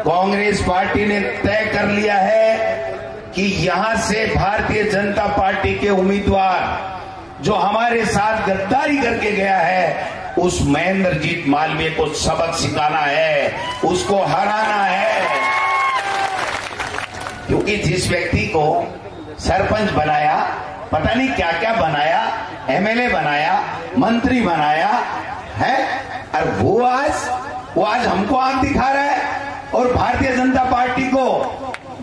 Congress party ने तय कर लिया है कि यहां से भारतीय जनता पार्टी के उम्मीदवार जो हमारे साथ गद्दारी करके गया है, उस महेंद्रजीत मालवीय को सबक सिखाना है, उसको हराना है। क्योंकि जिस व्यक्ति को सरपंच बनाया, पता नहीं क्या क्या बनाया, एमएलए बनाया, मंत्री बनाया है, और वो आज हमको आंख दिखा रहा है और भारतीय जनता पार्टी को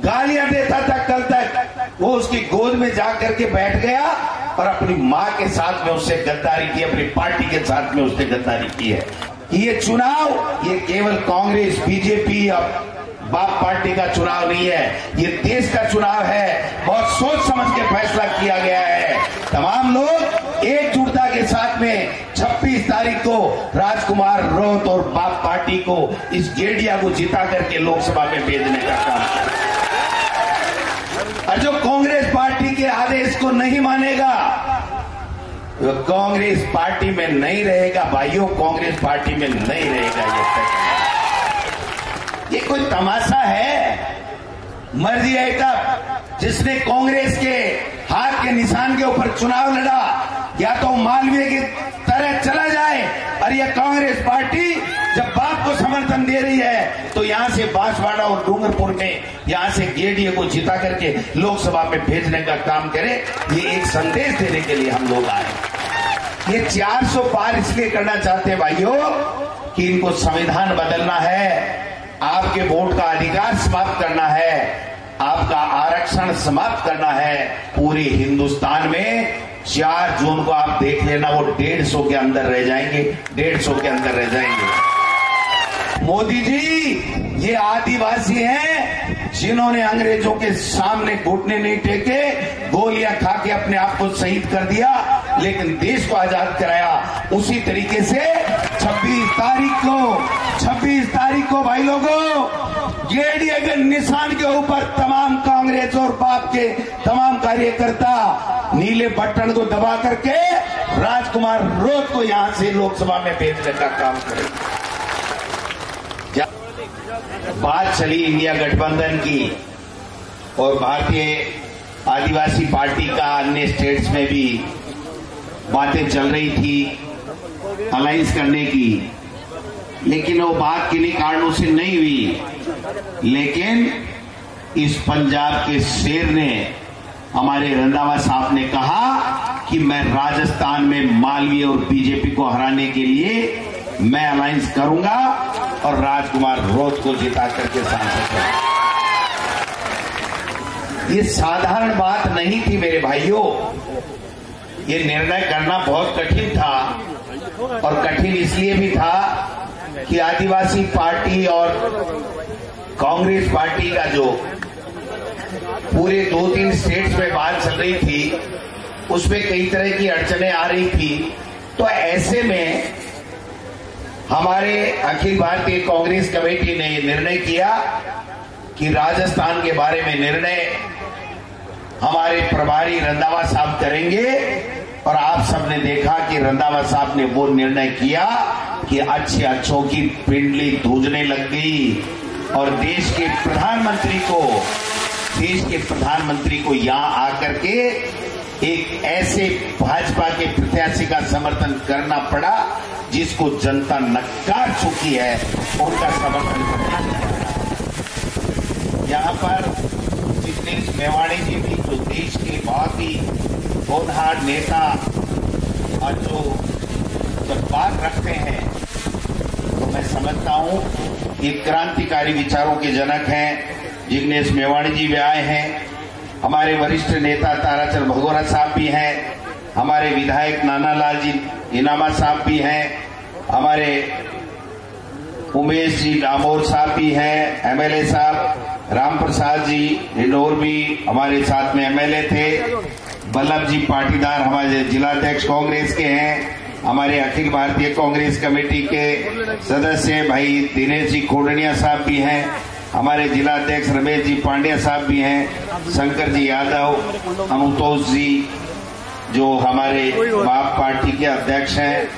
गालियां देता था। कल तक वो उसकी गोद में जाकर के बैठ गया और अपनी मां के साथ में उससे गद्दारी की, अपनी पार्टी के साथ में उसने गद्दारी की है। ये चुनाव ये केवल कांग्रेस, बीजेपी और बाप पार्टी का चुनाव नहीं है, ये देश का चुनाव है। बहुत सोच समझ के फैसला किया गया है। तमाम लोग एकजुटता के साथ में 26 तारीख को राजकुमार रोहत और बाप पार्टी को, इस गेडिया को जिता करके लोकसभा में भेजने का काम। और जो कांग्रेस पार्टी के आदेश को नहीं मानेगा, वो कांग्रेस पार्टी में नहीं रहेगा। भाइयों, कांग्रेस पार्टी में नहीं रहेगा। ये कोई तमाशा है? मर्जी है तब जिसने कांग्रेस के हाथ के निशान के ऊपर चुनाव लड़ा, या तो मालवीय की तरह चला जाए, और यह कांग्रेस पार्टी जब बाप को समर्थन दे रही है तो यहां से बांसवाड़ा और डूंगरपुर में यहां से गेडीए को जिता करके लोकसभा में भेजने का काम करे। ये एक संदेश देने के लिए हम लोग आए। ये 400 पार इसलिए करना चाहते हैं भाइयों कि इनको संविधान बदलना है, आपके वोट का अधिकार समाप्त करना है, आपका आरक्षण समाप्त करना है। पूरे हिंदुस्तान में 4 जून को आप देख लेना, वो 150 के अंदर रह जाएंगे, 150 के अंदर रह जाएंगे। मोदी जी ये आदिवासी हैं जिन्होंने अंग्रेजों के सामने घुटने नहीं टेके, गोलियां खा के अपने आप को शहीद कर दिया, लेकिन देश को आजाद कराया। उसी तरीके से 26 तारीख को भाई लोगों, गेडीए के निशान के ऊपर तमाम कांग्रेस और बाप के तमाम कार्यकर्ता नीले बटन को दबा करके राजकुमार रोहत को यहां से लोकसभा में भेजने का काम करेंगे। बात चली इंडिया गठबंधन की और भारतीय आदिवासी पार्टी का अन्य स्टेट्स में भी बातें चल रही थी अलायंस करने की, लेकिन वो बात किन्हीं कारणों से नहीं हुई। लेकिन इस पंजाब के शेर ने, हमारे रंधावा साहब ने कहा कि मैं राजस्थान में मालवीय और बीजेपी को हराने के लिए मैं अलायंस करूंगा और राजकुमार रोहत को जिता करके सांसद करूंगा। ये साधारण बात नहीं थी मेरे भाइयों। ये निर्णय करना बहुत कठिन था, और कठिन इसलिए भी था कि आदिवासी पार्टी और कांग्रेस पार्टी का जो पूरे 2-3 स्टेट्स में बात चल रही थी, उसमें कई तरह की अड़चनें आ रही थी। तो ऐसे में हमारे अखिल भारतीय कांग्रेस कमेटी ने निर्णय किया कि राजस्थान के बारे में निर्णय हमारे प्रभारी रंधावा साहब करेंगे। और आप सबने देखा कि रंधावा साहब ने वो निर्णय किया कि अच्छों की पिंडली दूजने लग गई, और देश के प्रधानमंत्री को यहाँ आकर के एक ऐसे भाजपा के प्रत्याशी का समर्थन करना पड़ा जिसको जनता नकार चुकी है, उनका समर्थन करना पड़ा। यहाँ पर जिग्नेश मेवाणी जी भी, जो देश के बहुत ही होनहार नेता और जो बात रखते हैं, तो मैं समझता हूँ ये क्रांतिकारी विचारों के जनक हैं। जिग्नेश मेवाणी जी भी आए हैं, हमारे वरिष्ठ नेता ताराचंद भगोरा साहब भी हैं, हमारे विधायक नानालाल जी इनामा साहब भी हैं, हमारे उमेश जी डामोर साहब भी हैं, एमएलए साहब राम प्रसाद जी इंदौर भी हमारे साथ में एमएलए थे, बल्लभ जी पाटीदार हमारे जिलाध्यक्ष कांग्रेस के हैं, हमारे अखिल भारतीय कांग्रेस कमेटी के सदस्य भाई दिनेश जी खोडनिया साहब भी हैं, हमारे जिलाध्यक्ष रमेश जी पांड्या साहब भी हैं, शंकर जी यादव, अमुतोष जी जो हमारे बाप पार्टी के अध्यक्ष हैं,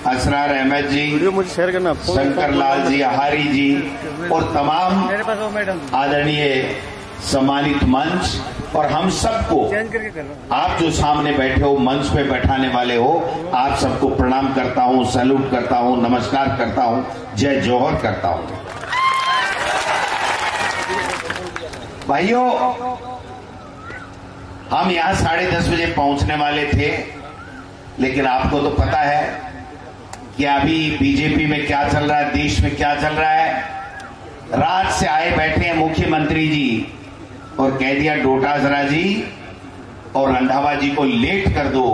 असरार अहमद जी, मुझे शेयर करना, शंकर लाल जी, आहारी जी और तमाम आदरणीय सम्मानित मंच और हम सबको, आप जो सामने बैठे हो, मंच पे बैठाने वाले हो, आप सबको प्रणाम करता हूं, सैल्यूट करता हूं, नमस्कार करता हूं, जय जोहर करता हूं। भाइयों, हम यहां 10:30 बजे पहुंचने वाले थे, लेकिन आपको तो पता है कि अभी बीजेपी में क्या चल रहा है, देश में क्या चल रहा है। रात से आए बैठे हैं मुख्यमंत्री जी और कह दिया डोटासरा जी और रंधावा जी को लेट कर दो,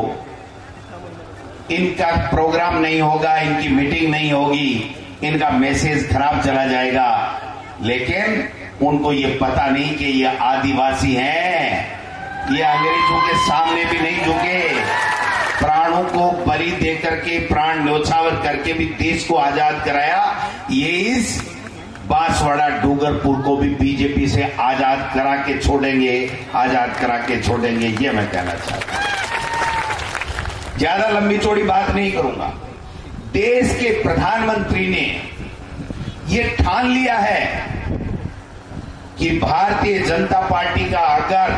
इनका प्रोग्राम नहीं होगा, इनकी मीटिंग नहीं होगी, इनका मैसेज खराब चला जाएगा। लेकिन उनको ये पता नहीं कि ये आदिवासी हैं, ये अंग्रेजों के सामने भी नहीं झुके, प्राणों को बलि देकर के, प्राण न्योछावर करके भी देश को आजाद कराया। ये इस बांसवाड़ा डूंगरपुर को भी बीजेपी से आजाद करा के छोड़ेंगे, आजाद करा के छोड़ेंगे, ये मैं कहना चाहता हूं। ज्यादा लंबी चौड़ी बात नहीं करूंगा। देश के प्रधानमंत्री ने ये ठान लिया है कि भारतीय जनता पार्टी का अगर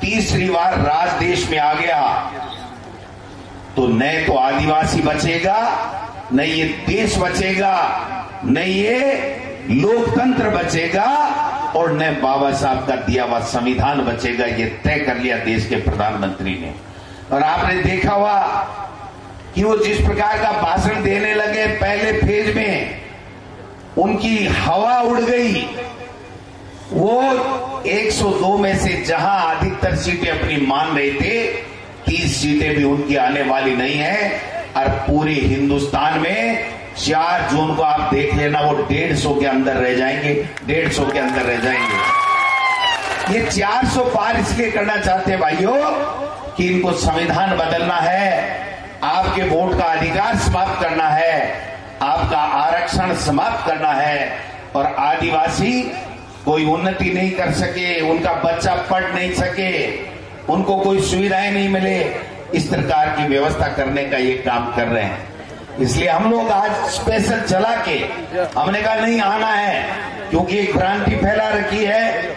तीसरी बार राज देश में आ गया तो न तो आदिवासी बचेगा, न ये देश बचेगा, न ये लोकतंत्र बचेगा और न बाबा साहब का दिया हुआ संविधान बचेगा। ये तय कर लिया देश के प्रधानमंत्री ने। और आपने देखा हुआ कि वो जिस प्रकार का भाषण देने लगे पहले फेज में, उनकी हवा उड़ गई। वो 102 में से जहां अधिकतर सीटें अपनी मान रहे थे, 30 सीटें भी उनकी आने वाली नहीं है। और पूरे हिंदुस्तान में 4 जून को आप देख लेना, वो 150 के अंदर रह जाएंगे, 150 के अंदर रह जाएंगे। ये 400 पार इसलिए करना चाहते हैं भाइयों कि इनको संविधान बदलना है, आपके वोट का अधिकार समाप्त करना है, आपका आरक्षण समाप्त करना है और आदिवासी कोई उन्नति नहीं कर सके, उनका बच्चा पढ़ नहीं सके, उनको कोई सुविधाएं नहीं मिले, इस प्रकार की व्यवस्था करने का ये काम कर रहे हैं। इसलिए हम लोग आज स्पेशल चला के हमने कहा नहीं आना है, क्योंकि एक भ्रांति फैला रखी है।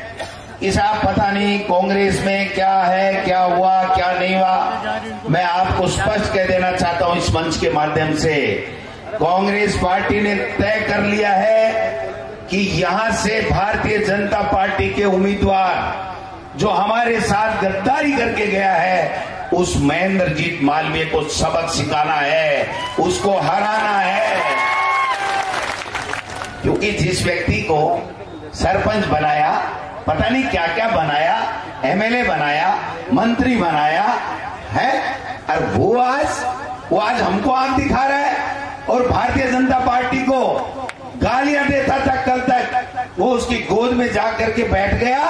इस आप पता नहीं कांग्रेस में क्या है, क्या हुआ, क्या नहीं हुआ। मैं आपको स्पष्ट कह देना चाहता हूं इस मंच के माध्यम से, कांग्रेस पार्टी ने तय कर लिया है कि यहां से भारतीय जनता पार्टी के उम्मीदवार जो हमारे साथ गद्दारी करके गया है, उस महेंद्रजीत मालवीय को सबक सिखाना है, उसको हराना है। क्योंकि जिस व्यक्ति को सरपंच बनाया, पता नहीं क्या क्या बनाया, एमएलए बनाया, मंत्री बनाया है, और वो आज हमको आंख दिखा रहा है और भारतीय जनता पार्टी को गालियां देता था। कल तक वो उसकी गोद में जाकर के बैठ गया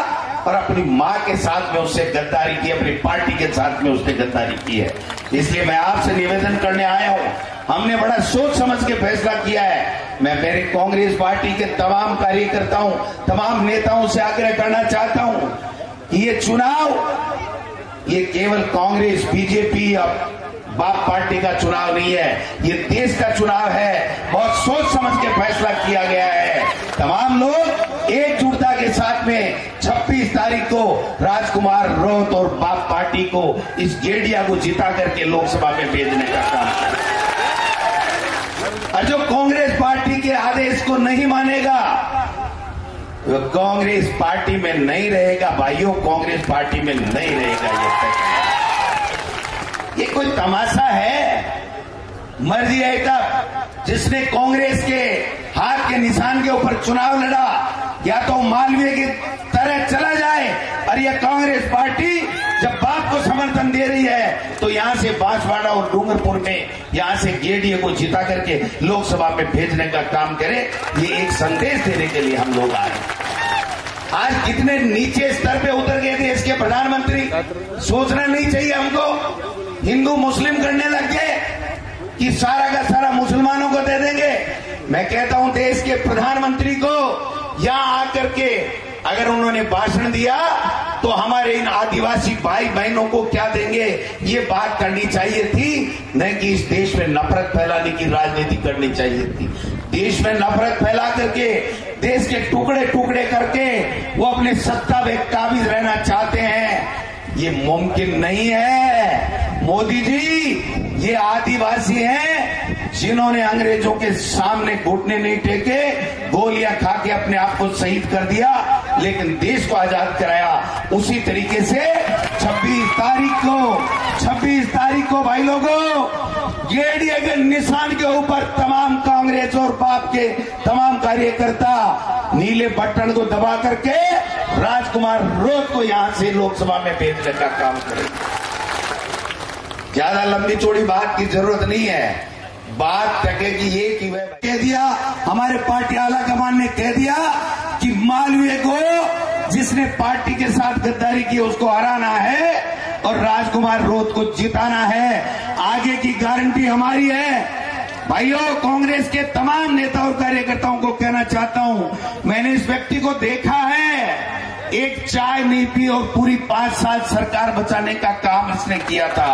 और अपनी मां के साथ में उससे गद्दारी की, अपनी पार्टी के साथ में उसने गद्दारी की है। इसलिए मैं आपसे निवेदन करने आया हूं, हमने बड़ा सोच समझ के फैसला किया है। मैं मेरी कांग्रेस पार्टी के तमाम कार्यकर्ताओं, तमाम नेताओं से आग्रह करना चाहता हूं कि ये चुनाव ये केवल कांग्रेस, बीजेपी या बाप पार्टी का चुनाव नहीं है, ये देश का चुनाव है। बहुत सोच समझ के फैसला किया गया है। तमाम लोग एकजुटता के साथ में 26 तारीख को राजकुमार रोहत और बाप पार्टी को, इस गेडिया को जिता करके लोकसभा में भेजने का काम करें। और जो कांग्रेस पार्टी के आदेश को नहीं मानेगा वो कांग्रेस पार्टी में नहीं रहेगा। भाइयों, कांग्रेस पार्टी में नहीं रहेगा। ये कोई तमाशा है? मर्जी है तब जिसने कांग्रेस के हाथ के निशान के ऊपर चुनाव लड़ा, या तो मालवीय की तरह चला जाए। और यह कांग्रेस पार्टी जब बाप को समर्थन दे रही है तो यहां से बांसवाड़ा और डूंगरपुर में यहां से गेडीए को जिता करके लोकसभा में भेजने का काम करे। ये एक संदेश देने के लिए हम लोग आए। आज कितने नीचे स्तर पे उतर गए थे इसके प्रधानमंत्री, सोचना नहीं चाहिए हमको। हिंदू मुस्लिम करने लग गए कि सारा का सारा मुसलमानों को दे देंगे। मैं कहता हूं देश के प्रधानमंत्री को यहां आकर के अगर उन्होंने भाषण दिया तो हमारे इन आदिवासी भाई बहनों को क्या देंगे, ये बात करनी चाहिए थी, न कि इस देश में नफरत फैलाने की राजनीति करनी चाहिए थी। देश में नफरत फैला करके, देश के टुकड़े टुकड़े करके वो अपने सत्ता में काबिज रहना चाहते हैं। ये मुमकिन नहीं है। मोदी जी, ये आदिवासी हैं जिन्होंने अंग्रेजों के सामने घुटने नहीं टेके, गोलियां खा के अपने आप को शहीद कर दिया, लेकिन देश को आजाद कराया। उसी तरीके से 26 तारीख को भाई लोगों, जेडीए के निशान के ऊपर तमाम कांग्रेस और बाप के तमाम कार्यकर्ता नीले बटन को दबा करके राजकुमार रोत को यहां से लोकसभा में भेजने का काम करेंगे। ज्यादा लंबी चौड़ी बात की जरूरत नहीं है। बात टकेगी ये कि वह कह दिया, हमारे पार्टी आला कमान ने कह दिया कि मालवीय को जिसने पार्टी के साथ गद्दारी की उसको हराना है और राजकुमार रोत को जिताना है। आगे की गारंटी हमारी है। भाइयों, कांग्रेस के तमाम नेता और कार्यकर्ताओं को कहना चाहता हूं, मैंने इस व्यक्ति को देखा है, एक चाय नहीं पी और पूरी 5 साल सरकार बचाने का काम इसने किया था।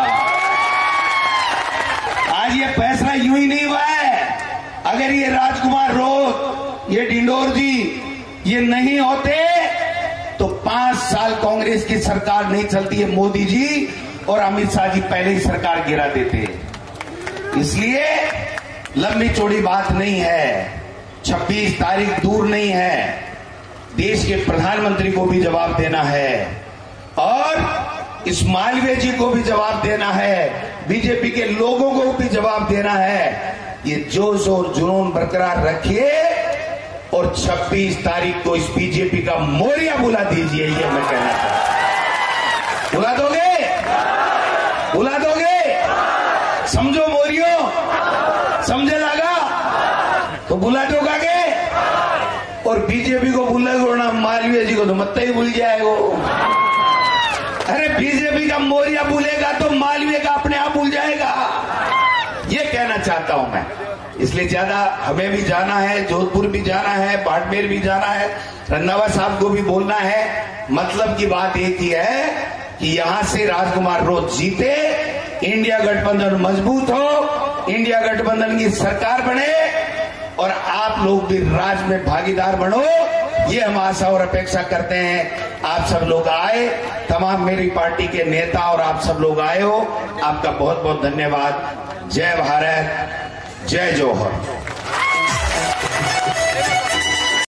आज ये फैसला यूं ही नहीं हुआ है। अगर ये राजकुमार रोत, ये डिंडोर जी ये नहीं होते तो 5 साल कांग्रेस की सरकार नहीं चलती है। मोदी जी और अमित शाह जी पहले ही सरकार गिरा देते। इसलिए लंबी चौड़ी बात नहीं है। 26 तारीख दूर नहीं है। देश के प्रधानमंत्री को भी जवाब देना है और इस मालवीय जी को भी जवाब देना है, बीजेपी के लोगों को भी जवाब देना है। ये जोश और जुनून बरकरार रखिए और 26 तारीख को इस बीजेपी का मोरिया बुला दीजिए, ये मैं कहना चाहता हूं। बुला दोगे? बुला दोगे? समझो मोरियो, समझे लगा तो बुला दोगे और बीजेपी को भूलेगो ना, मालवीय जी को तो मत ही भूल जाएगो। अरे बीजेपी का मोरिया भूलेगा तो मालवीय का अपने आप भूल जाएगा। ये कहना चाहता हूं मैं। इसलिए ज्यादा हमें भी जाना है, जोधपुर भी जाना है, बाड़मेर भी जाना है, रंधावा साहब को भी बोलना है। मतलब की बात एक ही है कि यहां से राजकुमार रोत जीते, इंडिया गठबंधन मजबूत हो, इंडिया गठबंधन की सरकार बने और आप लोग भी राज में भागीदार बनो। ये हम आशा और अपेक्षा करते हैं। आप सब लोग आए, तमाम मेरी पार्टी के नेता और आप सब लोग आए हो, आपका बहुत बहुत धन्यवाद। जय भारत, जय जौहर।